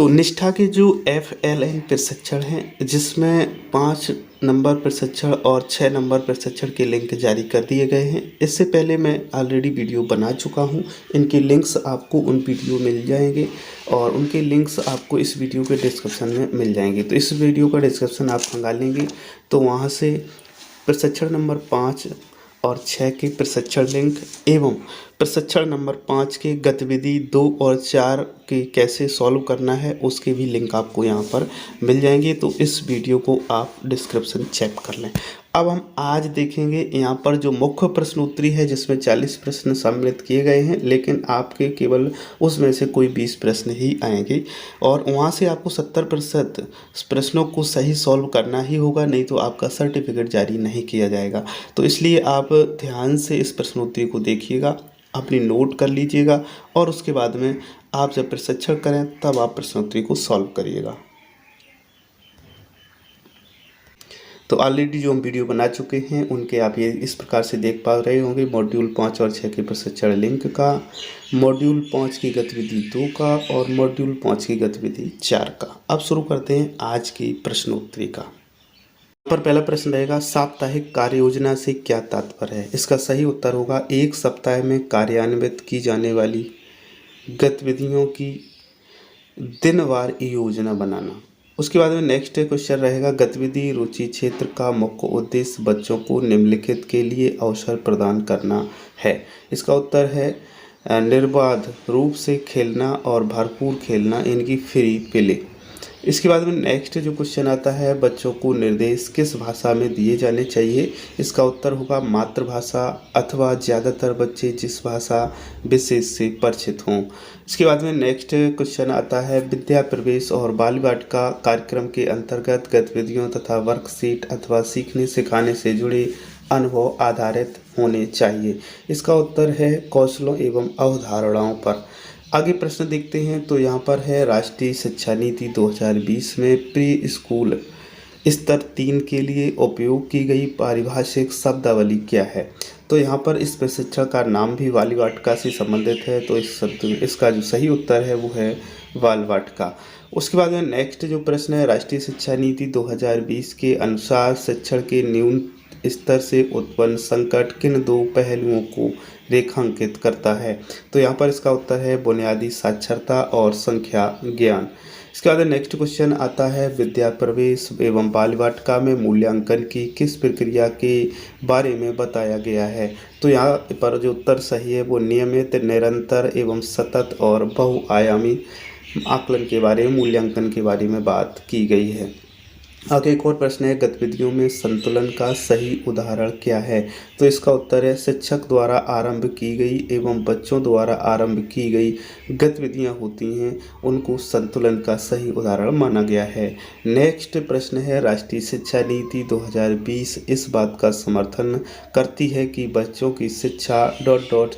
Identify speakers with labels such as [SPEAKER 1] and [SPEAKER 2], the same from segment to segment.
[SPEAKER 1] तो निष्ठा के जो FLN प्रशिक्षण हैं, जिसमें 5 नंबर प्रशिक्षण और 6 नंबर प्रशिक्षण के लिंक जारी कर दिए गए हैं। इससे पहले मैं ऑलरेडी वीडियो बना चुका हूं, इनके लिंक्स आपको उन वीडियो मिल जाएंगे और उनके लिंक्स आपको इस वीडियो के डिस्क्रिप्शन में मिल जाएंगे। तो इस वीडियो का डिस्क्रिप्शन आप खंगालेंगे तो वहां से प्रशिक्षण नंबर 5 और 6 के प्रशिक्षण लिंक एवं प्रशिक्षण नंबर 5 के गतिविधि 2 और 4 के कैसे सॉल्व करना है उसके भी लिंक आपको यहाँ पर मिल जाएंगे। तो इस वीडियो को आप डिस्क्रिप्शन चेक कर लें। अब हम आज देखेंगे यहाँ पर जो मुख्य प्रश्नोत्तरी है, जिसमें 40 प्रश्न सम्मिलित किए गए हैं, लेकिन आपके केवल उसमें से कोई 20 प्रश्न ही आएंगे और वहाँ से आपको 70% प्रश्नों को सही सॉल्व करना ही होगा, नहीं तो आपका सर्टिफिकेट जारी नहीं किया जाएगा। तो इसलिए आप ध्यान से इस प्रश्नोत्तरी को देखिएगा, अपनी नोट कर लीजिएगा और उसके बाद में आप जब प्रशिक्षण करें तब आप प्रश्नोत्तरी को सॉल्व करिएगा। तो ऑलरेडी जो हम वीडियो बना चुके हैं उनके आप ये इस प्रकार से देख पा रहे होंगे। मॉड्यूल 5 और 6 के प्रशिक्षण लिंक का, मॉड्यूल 5 की गतिविधि 2 का और मॉड्यूल 5 की गतिविधि 4 का। अब शुरू करते हैं आज की प्रश्नोत्तरी का। पर पहला प्रश्न रहेगा, साप्ताहिक कार्य योजना से क्या तात्पर्य है? इसका सही उत्तर होगा एक सप्ताह में कार्यान्वित की जाने वाली गतिविधियों की दिनवार योजना बनाना। उसके बाद में नेक्स्ट क्वेश्चन रहेगा, गतिविधि रुचि क्षेत्र का मुख्य उद्देश्य बच्चों को निम्नलिखित के लिए अवसर प्रदान करना है। इसका उत्तर है निर्बाध रूप से खेलना और भरपूर खेलना, इनकी फ्री प्ले। इसके बाद में नेक्स्ट जो क्वेश्चन आता है, बच्चों को निर्देश किस भाषा में दिए जाने चाहिए? इसका उत्तर होगा मातृभाषा अथवा ज़्यादातर बच्चे जिस भाषा विशेष से परिचित हों। इसके बाद में नेक्स्ट क्वेश्चन आता है, विद्या प्रवेश और बाल वाटिका कार्यक्रम के अंतर्गत गतिविधियों तथा वर्कशीट अथवा सीखने सिखाने से जुड़े अनुभव आधारित होने चाहिए। इसका उत्तर है कौशलों एवं अवधारणाओं पर। आगे प्रश्न देखते हैं तो यहाँ पर है, राष्ट्रीय शिक्षा नीति 2020 में प्री स्कूल स्तर 3 के लिए उपयोग की गई पारिभाषिक शब्दावली क्या है? तो यहाँ पर इस प्रशिक्षण का नाम भी बाल वाटिका से संबंधित है, तो इसका जो सही उत्तर है वो है बाल वाटिका। उसके बाद में नेक्स्ट जो प्रश्न है, राष्ट्रीय शिक्षा नीति 2020 के अनुसार शिक्षण के न्यून स्तर से उत्पन्न संकट किन 2 पहलुओं को रेखांकित करता है? तो यहाँ पर इसका उत्तर है बुनियादी साक्षरता और संख्या ज्ञान। इसके बाद नेक्स्ट क्वेश्चन आता है, विद्या प्रवेश एवं बाल वाटिका में मूल्यांकन की किस प्रक्रिया के बारे में बताया गया है? तो यहाँ पर जो उत्तर सही है वो नियमित, निरंतर एवं सतत और बहुआयामी आकलन के बारे में, मूल्यांकन के बारे में बात की गई है। आगे एक और प्रश्न है, गतिविधियों में संतुलन का सही उदाहरण क्या है? तो इसका उत्तर है शिक्षक द्वारा आरंभ की गई एवं बच्चों द्वारा आरंभ की गई गतिविधियां होती हैं, उनको संतुलन का सही उदाहरण माना गया है। नेक्स्ट प्रश्न है, राष्ट्रीय शिक्षा नीति 2020 इस बात का समर्थन करती है कि बच्चों की शिक्षा ...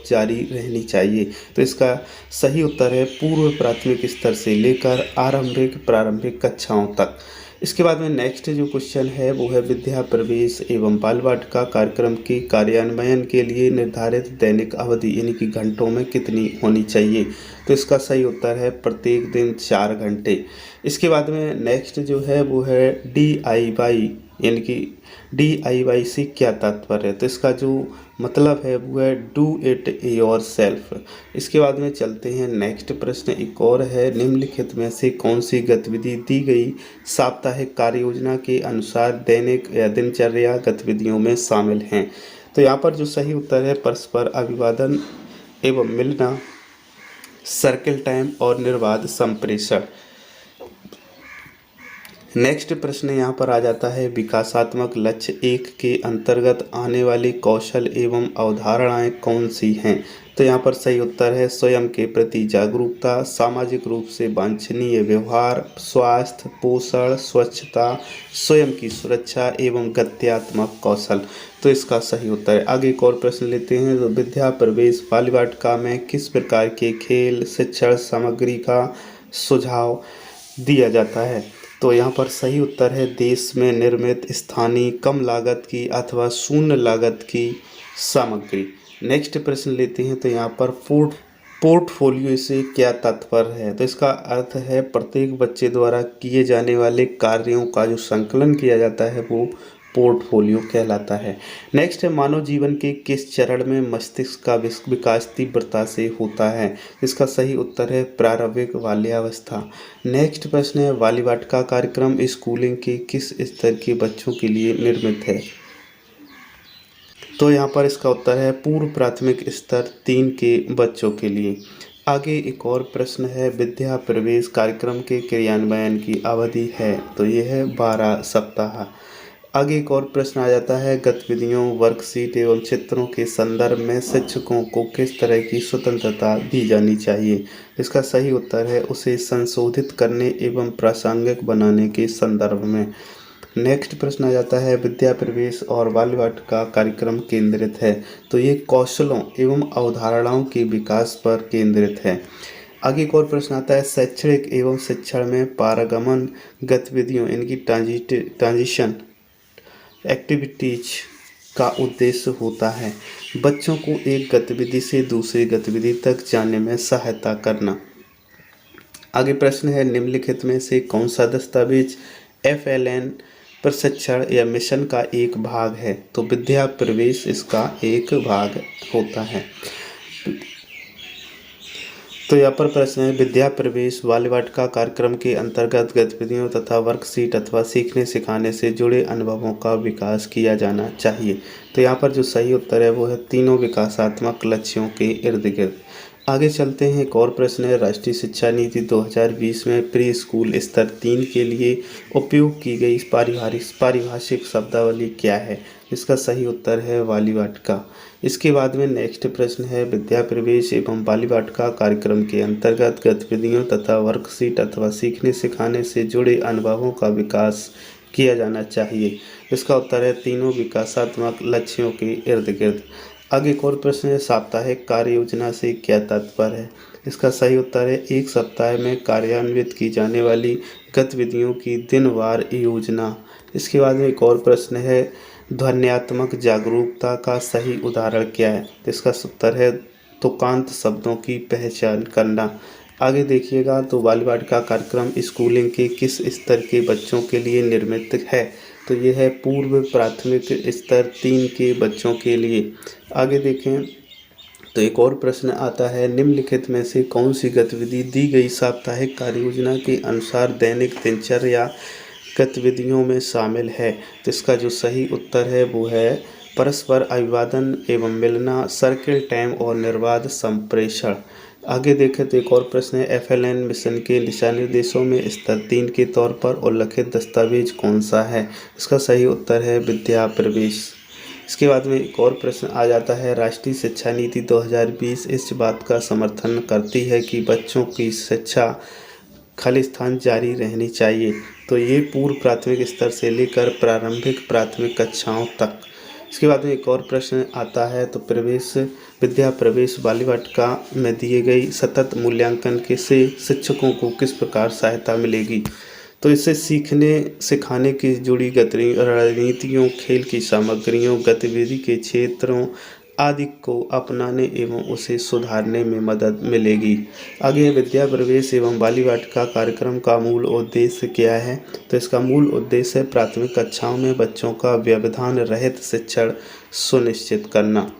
[SPEAKER 1] जारी रहनी चाहिए। तो इसका सही उत्तर है पूर्व प्राथमिक स्तर से लेकर प्रारंभिक कक्षाओं तक। इसके बाद में नेक्स्ट जो क्वेश्चन है वो है, विद्या प्रवेश एवं बाल वाटिका कार्यक्रम के कार्यान्वयन के लिए निर्धारित दैनिक अवधि यानी कि घंटों में कितनी होनी चाहिए? तो इसका सही उत्तर है प्रत्येक दिन 4 घंटे। इसके बाद में नेक्स्ट जो है वो है DIY, यानी कि DIY से क्या तात्पर्य है? तो इसका जो मतलब है वो है डू इट योर सेल्फ। इसके बाद में चलते हैं नेक्स्ट प्रश्न एक और है, निम्नलिखित में से कौन सी गतिविधि दी गई साप्ताहिक कार्य योजना के अनुसार दैनिक या दिनचर्या गतिविधियों में शामिल हैं? तो यहाँ पर जो सही उत्तर है परस्पर अभिवादन एवं मिलना, सर्किल टाइम और निर्बाध संप्रेषण। नेक्स्ट प्रश्न यहाँ पर आ जाता है, विकासात्मक लक्ष्य 1 के अंतर्गत आने वाले कौशल एवं अवधारणाएं कौन सी हैं? तो यहाँ पर सही उत्तर है स्वयं के प्रति जागरूकता, सामाजिक रूप से वांछनीय व्यवहार, स्वास्थ्य, पोषण, स्वच्छता, स्वयं की सुरक्षा एवं गत्यात्मक कौशल। तो इसका सही उत्तर है। आगे एक और प्रश्न लेते हैं, तो विद्या प्रवेश बाल वाटिका में किस प्रकार के खेल शिक्षण सामग्री का सुझाव दिया जाता है? तो यहाँ पर सही उत्तर है देश में निर्मित स्थानीय कम लागत की अथवा शून्य लागत की सामग्री। नेक्स्ट प्रश्न लेते हैं, तो यहाँ पर फूड पोर्टफोलियो से क्या तात्पर्य है? तो इसका अर्थ है प्रत्येक बच्चे द्वारा किए जाने वाले कार्यों का जो संकलन किया जाता है वो पोर्टफोलियो कहलाता है। नेक्स्ट है मानव जीवन के किस चरण में मस्तिष्क का विकास तीव्रता से होता है? इसका सही उत्तर है प्रारंभिक बाल्यावस्था। नेक्स्ट प्रश्न है बाली वाटिका कार्यक्रम स्कूलिंग के किस स्तर के बच्चों के लिए निर्मित है? तो यहाँ पर इसका उत्तर है पूर्व प्राथमिक स्तर 3 के बच्चों के लिए। आगे एक और प्रश्न है विद्या प्रवेश कार्यक्रम के क्रियान्वयन की अवधि है? तो ये है 12 सप्ताह। आगे एक और प्रश्न आ जाता है गतिविधियों वर्कशीट एवं चित्रों के संदर्भ में शिक्षकों को किस तरह की स्वतंत्रता दी जानी चाहिए? इसका सही उत्तर है उसे संशोधित करने एवं प्रासंगिक बनाने के संदर्भ में। नेक्स्ट प्रश्न आ जाता है विद्या प्रवेश और बाल वाटिका कार्यक्रम केंद्रित है? तो ये कौशलों एवं अवधारणाओं के विकास पर केंद्रित है। आगे एक और प्रश्न आता है शैक्षणिक एवं शिक्षण में पारगमन गतिविधियों इनकी ट्रांजिशन एक्टिविटीज का उद्देश्य होता है बच्चों को एक गतिविधि से दूसरी गतिविधि तक जाने में सहायता करना। आगे प्रश्न है निम्नलिखित में से कौन सा दस्तावेज FLN प्रशिक्षण या मिशन का एक भाग है? तो विद्या प्रवेश इसका एक भाग होता है। तो यहाँ पर प्रश्न है विद्या प्रवेश बाल वाटिका कार्यक्रम के अंतर्गत गतिविधियों तथा वर्कशीट अथवा सीखने सिखाने से जुड़े अनुभवों का विकास किया जाना चाहिए। तो यहाँ पर जो सही उत्तर है वो है तीनों विकासात्मक लक्ष्यों के इर्द गिर्द। आगे चलते हैं एक और प्रश्न है राष्ट्रीय शिक्षा नीति 2020 में प्री स्कूल स्तर 3 के लिए उपयोग की गई पारिभाषिक शब्दावली क्या है? इसका सही उत्तर है बाली वाटिका। इसके बाद में नेक्स्ट प्रश्न है विद्या प्रवेश एवं बाली वाटिका कार्यक्रम के अंतर्गत गतिविधियों तथा वर्कशीट अथवा सीखने सिखाने से जुड़े अनुभवों का विकास किया जाना चाहिए। इसका उत्तर है तीनों विकासात्मक लक्ष्यों के इर्द गिर्द। आगे एक और प्रश्न है साप्ताहिक कार्य योजना से क्या तात्पर्य है? इसका सही उत्तर है एक सप्ताह में कार्यान्वित की जाने वाली गतिविधियों की दिनवार योजना। इसके बाद में एक और प्रश्न है ध्वन्यात्मक जागरूकता का सही उदाहरण क्या है? इसका उत्तर है तुकांत शब्दों की पहचान करना। आगे देखिएगा तो बाल वाटिका कार्यक्रम स्कूलिंग के किस स्तर के बच्चों के लिए निर्मित है? तो ये है पूर्व प्राथमिक स्तर 3 के बच्चों के लिए। आगे देखें तो एक और प्रश्न आता है निम्नलिखित में से कौन सी गतिविधि दी गई साप्ताहिक कार्य योजना के अनुसार दैनिक दिनचर्या गतिविधियों में शामिल है? तो इसका जो सही उत्तर है वो है परस्पर अभिवादन एवं मिलना, सर्किल टाइम और निर्बाध संप्रेषण। आगे देखें तो एक और प्रश्न है FLN मिशन के दिशा निर्देशों में स्तर 3 के तौर पर उल्लिखित दस्तावेज कौन सा है? इसका सही उत्तर है विद्या प्रवेश। इसके बाद में एक और प्रश्न आ जाता है राष्ट्रीय शिक्षा नीति 2020 इस बात का समर्थन करती है कि बच्चों की शिक्षा खालिस्तान जारी रहनी चाहिए। तो ये पूर्व प्राथमिक स्तर से लेकर प्रारंभिक प्राथमिक कक्षाओं तक। इसके बाद में एक और प्रश्न आता है तो विद्या प्रवेश बाल वाटिका में दिए गई सतत मूल्यांकन के से शिक्षकों को किस प्रकार सहायता मिलेगी? तो इससे सीखने सिखाने की जुड़ी रणनीतियों, खेल की सामग्रियों, गतिविधि के क्षेत्रों आदि को अपनाने एवं उसे सुधारने में मदद मिलेगी। आगे विद्या प्रवेश एवं बाल वाटिका कार्यक्रम का मूल उद्देश्य क्या है? तो इसका मूल उद्देश्य है प्राथमिक कक्षाओं में बच्चों का व्यवधान रहित शिक्षण सुनिश्चित करना।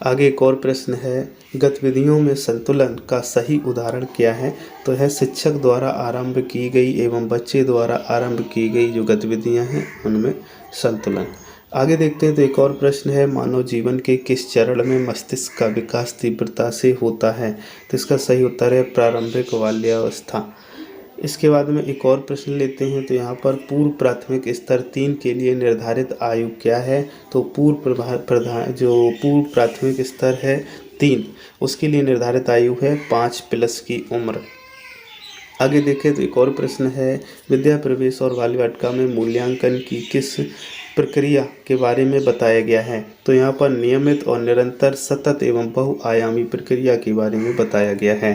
[SPEAKER 1] आगे एक और प्रश्न है गतिविधियों में संतुलन का सही उदाहरण क्या है? तो है शिक्षक द्वारा आरंभ की गई एवं बच्चे द्वारा आरंभ की गई जो गतिविधियां हैं उनमें संतुलन। आगे देखते हैं तो एक और प्रश्न है मानव जीवन के किस चरण में मस्तिष्क का विकास तीव्रता से होता है? तो इसका सही उत्तर है प्रारंभिक बाल्यावस्था। इसके बाद में एक और प्रश्न लेते हैं तो यहाँ पर पूर्व प्राथमिक स्तर 3 के लिए निर्धारित आयु क्या है? तो पूर्व प्राथमिक स्तर है 3 उसके लिए निर्धारित आयु है 5+ की उम्र। आगे देखें तो एक और प्रश्न है विद्या प्रवेश और बाल वाटिका में मूल्यांकन की किस प्रक्रिया के बारे में बताया गया है? तो यहाँ पर नियमित और निरंतर सतत एवं बहुआयामी प्रक्रिया के बारे में बताया गया है।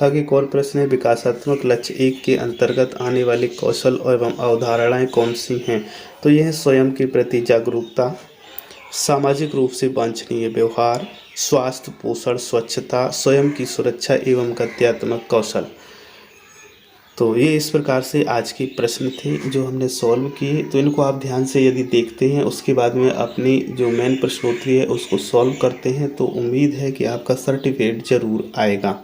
[SPEAKER 1] आगे एक और प्रश्न है विकासात्मक लक्ष्य 1 के अंतर्गत आने वाले कौशल एवं अवधारणाएं कौन सी हैं? तो यह स्वयं के प्रति जागरूकता, सामाजिक रूप से वांछनीय व्यवहार, स्वास्थ्य, पोषण, स्वच्छता, स्वयं की सुरक्षा एवं गत्यात्मक कौशल। तो ये इस प्रकार से आज के प्रश्न थे जो हमने सॉल्व किए। तो इनको आप ध्यान से यदि देखते हैं, उसके बाद में अपनी जो मेन प्रश्नोत्तरी है उसको सॉल्व करते हैं, तो उम्मीद है कि आपका सर्टिफिकेट ज़रूर आएगा।